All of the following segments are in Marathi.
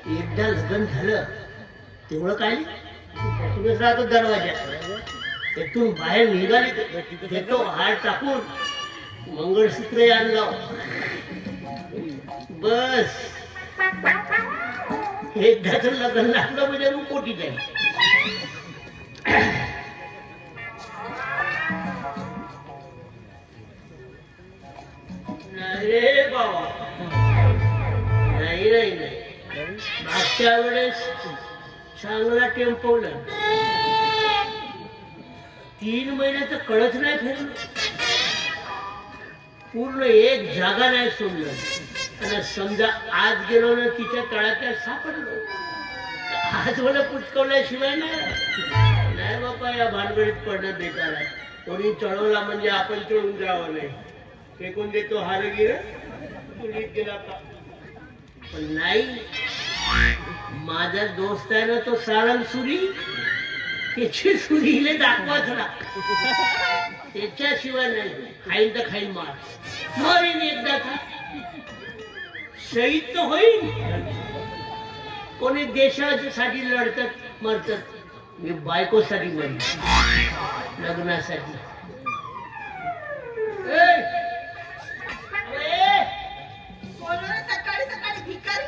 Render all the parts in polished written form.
एकदा लग्न झालं तेवढं काय बसूनच राहतो दरवाजा. त्यातून बाहेर निघाले देतो हार टाकून मंगळसूत्र आणलं. बस एकदाच लग्न लागलं म्हणजे मग पोटी जाईल. नाही बाबा, नाही नाही नाही. मागच्या वेळेस चांगला टेम्पवलं, 3 महिन्याचं कळत नाही फिरलं, पूर्ण एक जागा नाही सोडलं. आणि समजा आज गेलो ना तिच्या तळात सापडलो, आज मला पुचकवल्याशिवाय नाही बाबा. या भानगडीत पडणं बेकार आहे. कोणी चढवला म्हणजे आपण चढून जावं नाही. फेकून देतो हारगीर तुलीत गेला का. पण नाही, माझा दोस्त आहे ना तो सारंग सुरी, त्याची सुरी हिला दाखवाच ना, त्याच्याशिवाय नाही. खाईन तर खाईन मार, मरीन एकदा शहीद तर होईल. कोणी देशासाठी लढतात मरतात, मी बायकोसाठी मरीन, लग्नासाठी. सकाळी सकाळी भिकारी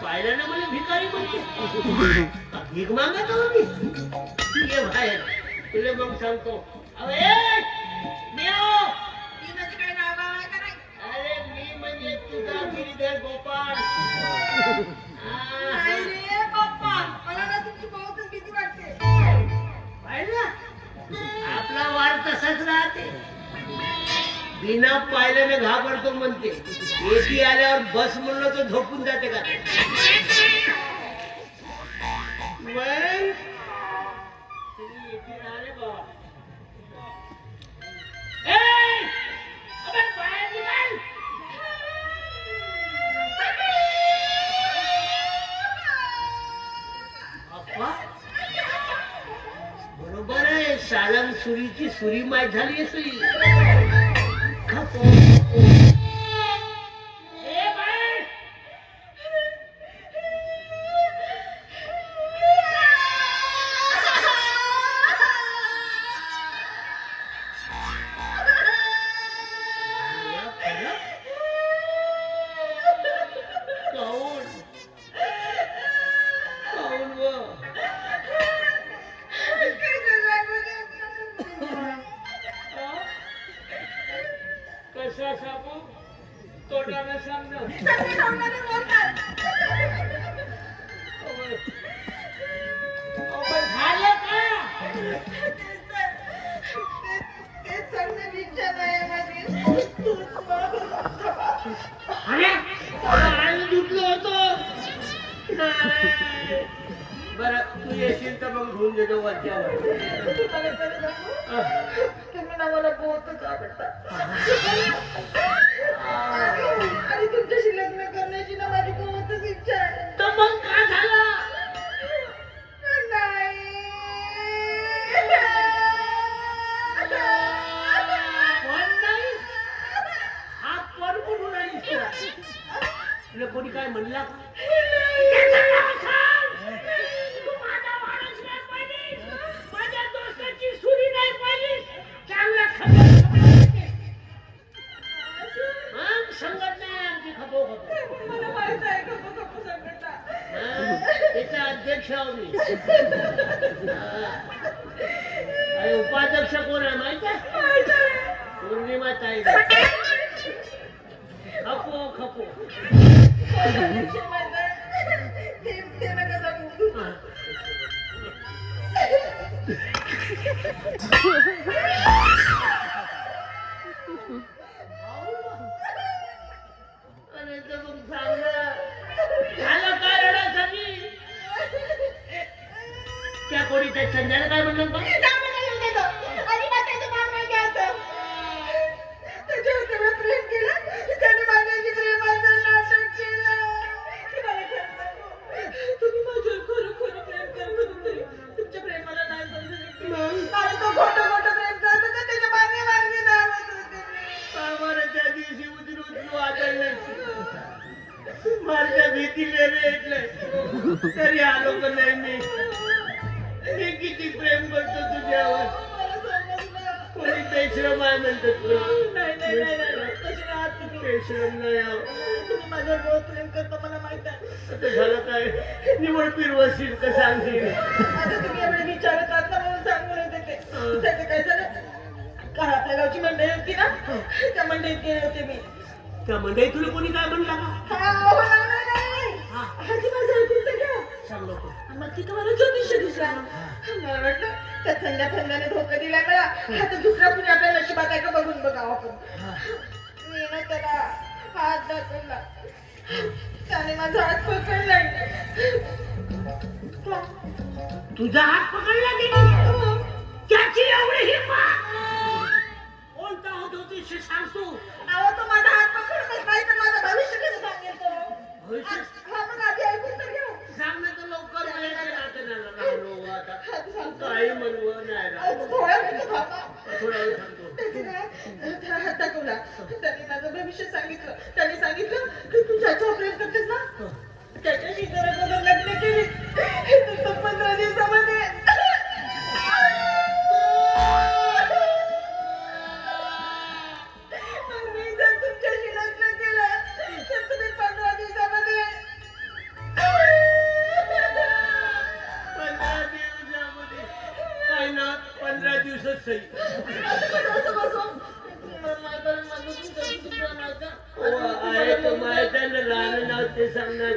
पाहिलं ना मला भिकारी म्हणते. भीक मागत हो मी. ये बाहेर, तुला मग सांगतो. अरे मी म्हणजे तुझा गिरीधर गोपाळ. आपला वार तसाच राहते. बिना पाहिल्याने घाबरतो म्हणते. एसी आल्यावर बस म्हणलं तर झोपून जाते का. बरोबर आहे, सालम सुरीची सुरी माय झाली असेल. कसा सांगू, तोंडाने सांग ना. झालं का. आणि दुखलं होतं. बरं तू येशील तर मग घेऊन देतो वरच्यावर. मला बहुतच आवडतात आणि तुमच्याशी लग्न करण्याची ना माझी बहुतच इच्छा आहे. तर मग काय झालं. हा पण कुठून आली. तुला कोणी काय म्हणला का. माझ्या दोस्ताची सुरी नाही पाहिली. चांगला खबर संगत नाही आमची. खपो खपो मला माहित आहे. खपो संघटना त्याचा अध्यक्ष आहो मी. अरे उपाध्यक्ष कोण आहे माहित आहे. पौर्णिमा ताई. खपो खपो ते नका सांगू. अरे तर मग चांगलं झालं का रडासाठी. त्या कोणी त्या संध्याला काय म्हणलं का. त्याच्यावर प्रेम केलं, त्याने माझ्याशी प्रेमाचं नाटक केलं. तुम्ही माझ्यावर खरं खरं प्रेम करत होते तरी तुमच्या प्रेमाला नाही समजू शकले. तो खोटं खोटं प्रेम करत होता, त्याच्या मागे मागे धावत होते. पैसे उचलू आदळले माझ्या भीतीले रेटले तरी आलो का नाही मी किती प्रेम करतो तुझ्यावर. कोणी बेश्रम आहे म्हणतात बेश्रम नाही आहो. तुम्ही माझ्यावर बहुत प्रेम करता मला माहित आहे. आता झालं काय निवड फिरवशील का सांगशील. आता तुम्ही एवढे विचारत आहात ना म्हणून सांगून येते ते. त्याचं काय झालं काल आपल्या गावची मंडळी होती ना त्या मंडळीत गेले होते मी. त्या मंडळी तुला कोणी काय म्हणला का. आधी माझं ऐकून तर घ्या. सांग नको. मग तिथं मला ज्योतिष दिसला. मला वाटलं त्या थंड्या थंड्याने धोका दिला मला. आता दुसरा कुणी आपल्या नशिबात आहे का बघून बघावं आपण. मी ना त्याला हात दाखवला त्याने माझा हात पकडलाय. तुझा हात पकडला गेली त्याची एवढी हिंमत. कोणता होतो ते सांगतो. अहो तो माझा हात पकडतच नाही तर माझं भविष्य कसं सांगेल तो. भविष्य? हा मग आधी ऐकून तर घ्या. सांग ना तर लवकर वेळेच्या नात्याला राहलो आता. काही म्हणवं नाही राहत. थोडा वेळ थांबा. थोडा वेळ थांबतो. त्याने त्याला हात दाखवला. त्याने माझं भविष्य सांगितलं. त्याने सांगितलं की तू ज्याच्यावर प्रेम करतेस ना त्याच्याशी जरा लग्न केली तर 15 दिवसामध्ये मग मी जर तुमच्याशी लग्न केलं तर तुम्ही 15 दिवसामध्ये 15 दिवसामध्ये काय ना 15 दिवसात सही. असं बसून राहणं नाव ते सांगणार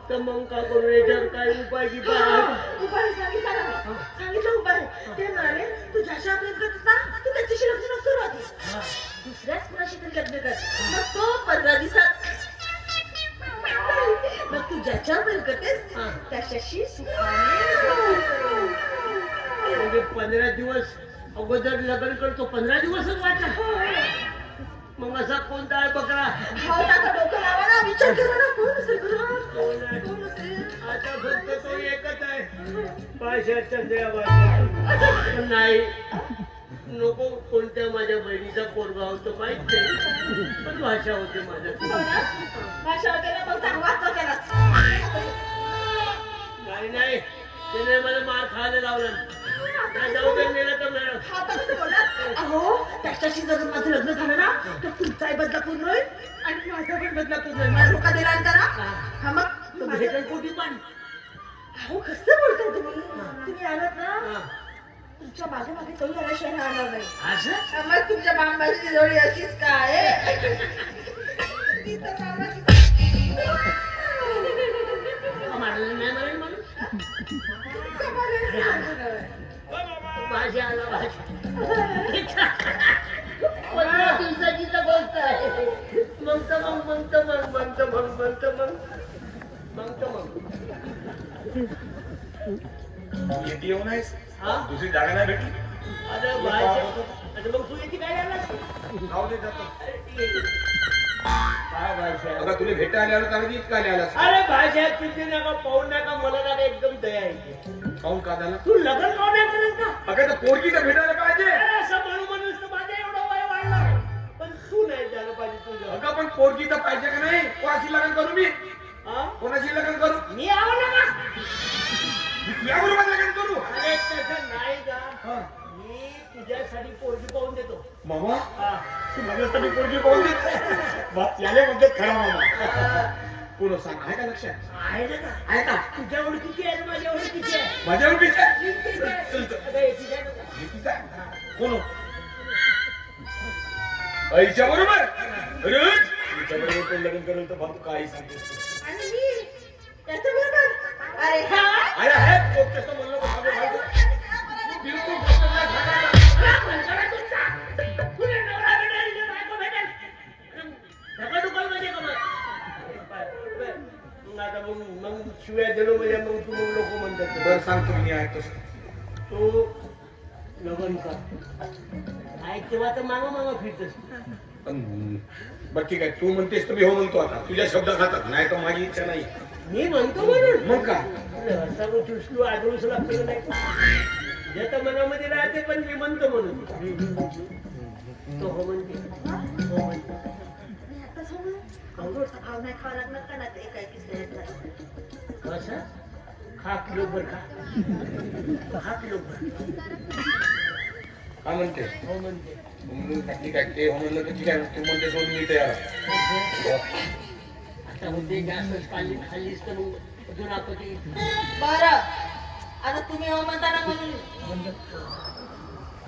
तर मग का करू याच्यावर काय उपाय की उपाय सांगितलं उपाय. ते म्हणाले तू ज्याच्या प्रेम करतेस ना तू त्याच्याशी लग्न नको करू आधी. दुसऱ्याच कुणाशी तरी लग्न कर. मग तो 15 दिवसात मग तू ज्याच्या प्रेम करतेस त्याच्याशी सुखाने. म्हणजे 15 दिवस अगोदर लग्न करतो 15 दिवसच वाचा. मग असा कोणता आहे बकरा. भाऊ टाका डोकं लावा ना विचार करा ना कोण असेल कोण असेल. आता फक्त तो एकच आहे भाषा चंद्रा भाषा. नाही नको कोणत्या माझ्या बहिणीचा पोरगा होतो माहित नाही पण भाषा होते माझ्या. भाषा होते ना मग सांग वाचतो त्याला. नाही त्याने मला मार खायला लावला. जाऊ दे नेलं तर मॅडम. आता कसं बोलणार. अहो त्याच्याशी जर माझं लग्न झालं ना तर तुमचाही बदला पूर्ण होईल आणि माझा पण बदला पूर्ण होईल. मला धोका दिला करा. हा मग भेटल पोटी पण. अहो कसं बोलताय तुम्ही आलात ना तुमच्या मागे मागे तो याशिवाय राहणार नाही. असं मग तुमच्या मामाची जोडी अशीच काय. ती तर मामाची मारलं नाही म्हणेल माणूस. भाषा आला भाषा 15 दिवसाची तर गोष्ट आहे. येते येऊ नाहीस हा? दुसरी जागा नाही भेटली. अरे भाषा आणि मग तू येते काय आला. जाऊ दे जातो. काय भाषा. बघा तुला भेटायला आलो तर इतका आला अरे भाषा तुझी नका पाहून नका मला नका एकदम दया येते. पाहून का झाला. तू लग्न का नाही करत का. अगं तर पोरगी तर भेटायला पाहिजे. अरे असं म्हणूनच तर माझं एवढं वय वाढलं पण तू नाही झालं पाहिजे तुझं. अगं पण पोरगी तर पाहिजे का नाही. कोणाशी लग्न करू मी. हा? कोणाशी लग्न करू. मी आहो ना का. याबरोबर लग्न करू. अरे तसं नाही का. हा. मी तुझ्यासाठी पोरगी पाहून देतो. मामा हा. तू माझ्यासाठी पोरगी पाहून देत. याले म्हणते खरा मामा. पुन्हा सांग आहे का लक्षात. आहे ना का. आहे का. तुझ्या ओळखीची आहे माझ्या ओळखीची आहे. माझ्या ओळखीचा चल चल. याची काय नका. ओळखीचा कोण आईच्या बरोबर. अरे तिच्या बरोबर कोण लग्न करेल तर भाऊ काही सांगतेस. आणि मी त्याच्याबरोबर. अरे हा अरे आहे तो कसं म्हणलं का सगळं माहिती आहे? बिलकुल गोष्ट नाही सांगायला. काय म्हणतो रे तुमचा? तुला नवरा भेटेल, तुझी बायको भेटेल. ढकलढुकल म्हणजे का मग? मग आता मग शिव्या दिलो म्हणजे मग तू मग लोक म्हणतात बरं सांगतो मी आहे तसं. तू लग्न कर. ऐक तेव्हा तर मागा फिरतस. पण बरं ठीक आहे तू म्हणतेस तर मी हो म्हणतो आता तुझ्या शब्दात खातात नाही तर माझी इच्छा नाही. मी म्हणतो म्हणून मग का सर्व चुसलू आदळूस लागतो नाही ज्याच्या मनामध्ये राहते पण मी म्हणतो म्हणून. तो हो म्हणते. हो म्हणते. आता समज गोडचा भाव नाही खावा लागणार का ना ते एका एक कसं खा किलोभर खा किलोभर काय म्हणते हो म्हणते. मग ठीक आहे ते हो म्हणलं तर ठीक आहे तू म्हणते सोडून मी तयार आहे. आता म्हणते जास्त खाल्लीस तर मग अजून आपत्ती. बरं आता तुम्ही हो म्हणताना म्हणून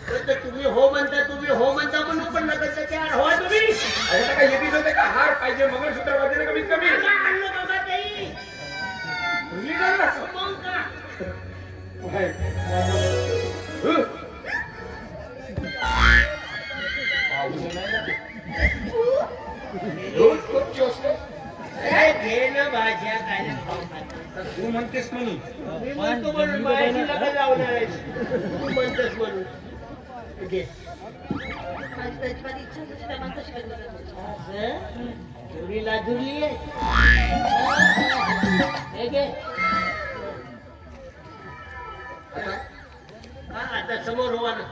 तर तुम्ही हो म्हणता म्हणून पण नका त्याच्यावर हो तुम्ही. आता काय येतीच होते का हार पाहिजे मंगळसूत्र पाहिजे ना कमीत कमी नका आणलं बाबा ताई. तुम्ही काय ना मग का? काय? हं? पाऊस नाही ना. रोज कच्ची असतो. अरे घे ना भाज्या काय नाही खाऊ खातो. तू म्हणतेस म्हणून मी म्हणतो म्हणून बाहेरची नका लावणार आहेस. तू म्हणतोस म्हणून घे. माझी त्याची इच्छा होती त्या माणसाशी लग्न करायचं. असं? एवढी लाजुरली आहे. हे घे. हा, आता समोर हो ना.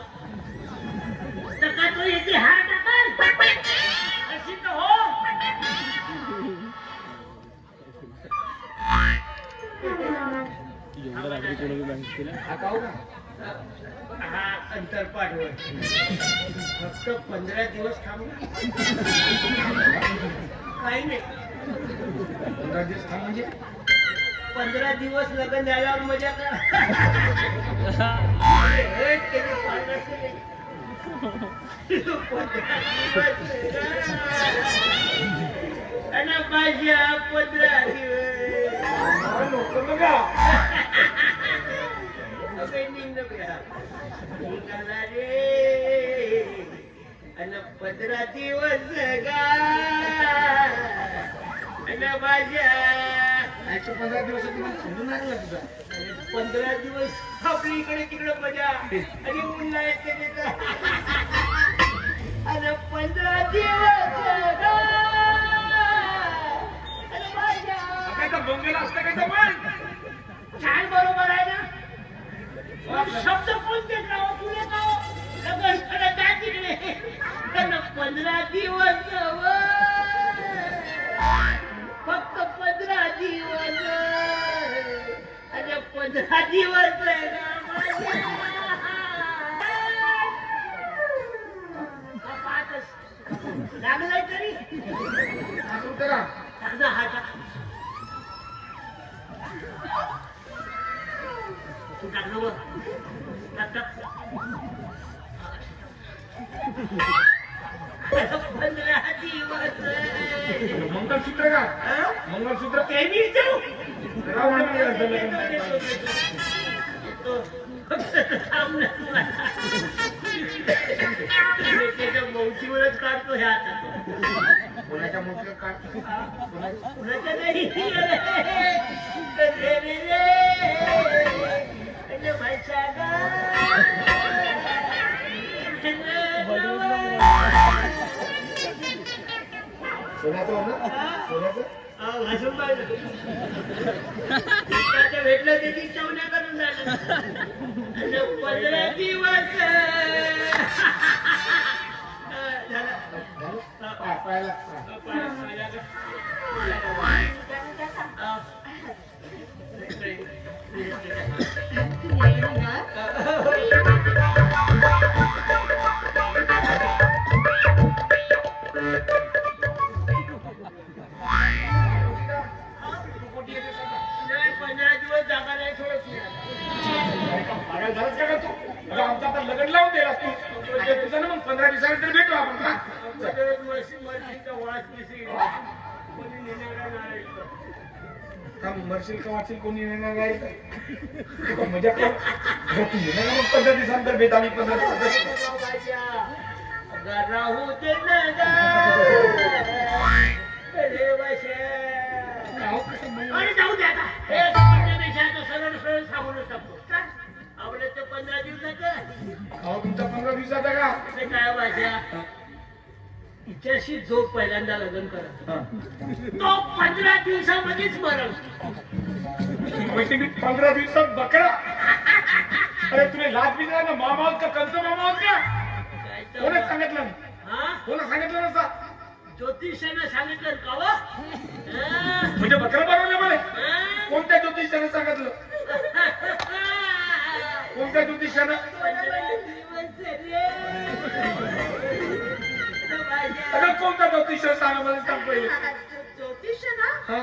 टका तो येते हा टका. अशी तर हो. हा खाऊ का हा अंतर पाठवण फक्त 15 दिवस थांब. काही नाही 15 दिवस थांब म्हणजे 15 दिवस लग्न झाल्यावर मजा कर. हे किती पाण्याचं आहे. 15 दिवस आणि माझ्या 15 दिवस नको बघा अबे निघ ना निघाला रे आणि 15 दिवस गा आणि माझ्या एकशे 15 दिवस तुम्हाला समजून लागला तुझा 15 दिवस आपली इकडे तिकडे मजा आणि मुलगा येते तिथं. आणि 15 दिवस गा आणि माझ्या काय तर मंगल असतं काय तर पण छान बरोबर आहे ना. मग शब्द कोणते गाव तुले गाव लगन करत आहे तिकडे. त्यांना 15 दिवस फक्त 15 दिवस आणि 15 दिवस लागलाय तरी असं करा टाकना हा टाक. तू टाकलं बघ. टाक टाक. 15 दिवस मंगलसूत्र का हं? मंगलसूत्र ते मी देऊ. राहू दे मला असं लग्न. येतो. थांब ना तू. त्याच्या मौतीवरच काढतो ह्या हातात. कोणाच्या मुलीला काढ कुणाच्या नाही. रे रे रे. अरे भाषा गा. सोन्याचं हो ना सोन्याचं भाषण पाहिलं. भेटलं त्याची चवण्या करून झालं. आणि 15 दिवस पाहायला झालंच का तू आता आमचं आता लग्न लावून द्यायला तू तुझं ना मग 15 दिवसानंतर भेटू आपण का मरशील का वाचशील कोणी येणार नाही तू का मजा कर तू येणार मग 15 दिवसानंतर भेट आम्ही 15 दिवसानंतर राहू दे ना आणि जाऊ दे आता. हे म्हणण्यापेक्षा आता सरळ सरळ सांगूनच टाकतो. आवडत ते 15 दिवसाचं. अहो तुमचा 15 दिवसाचा का ते काय माझ्या तिच्याशी जो पहिल्यांदा लग्न करत तो 15 दिवसामध्येच मरण. म्हणजे मी 15 दिवसात बकरा अरे तुला लाज बी ना मामा का कंच मामा का कोणच सांगितलं हा कोणा सांगितलं नसता ज्योतिषानं सांगितलं का वा म्हणजे बकरा बनवलं मला कोणत्या ज्योतिषानं सांगितलं कोणत्या ज्योतिषानं अगं कोणत्या ज्योतिषानं सांगा मला सांग पहिले ज्योतिष ना हा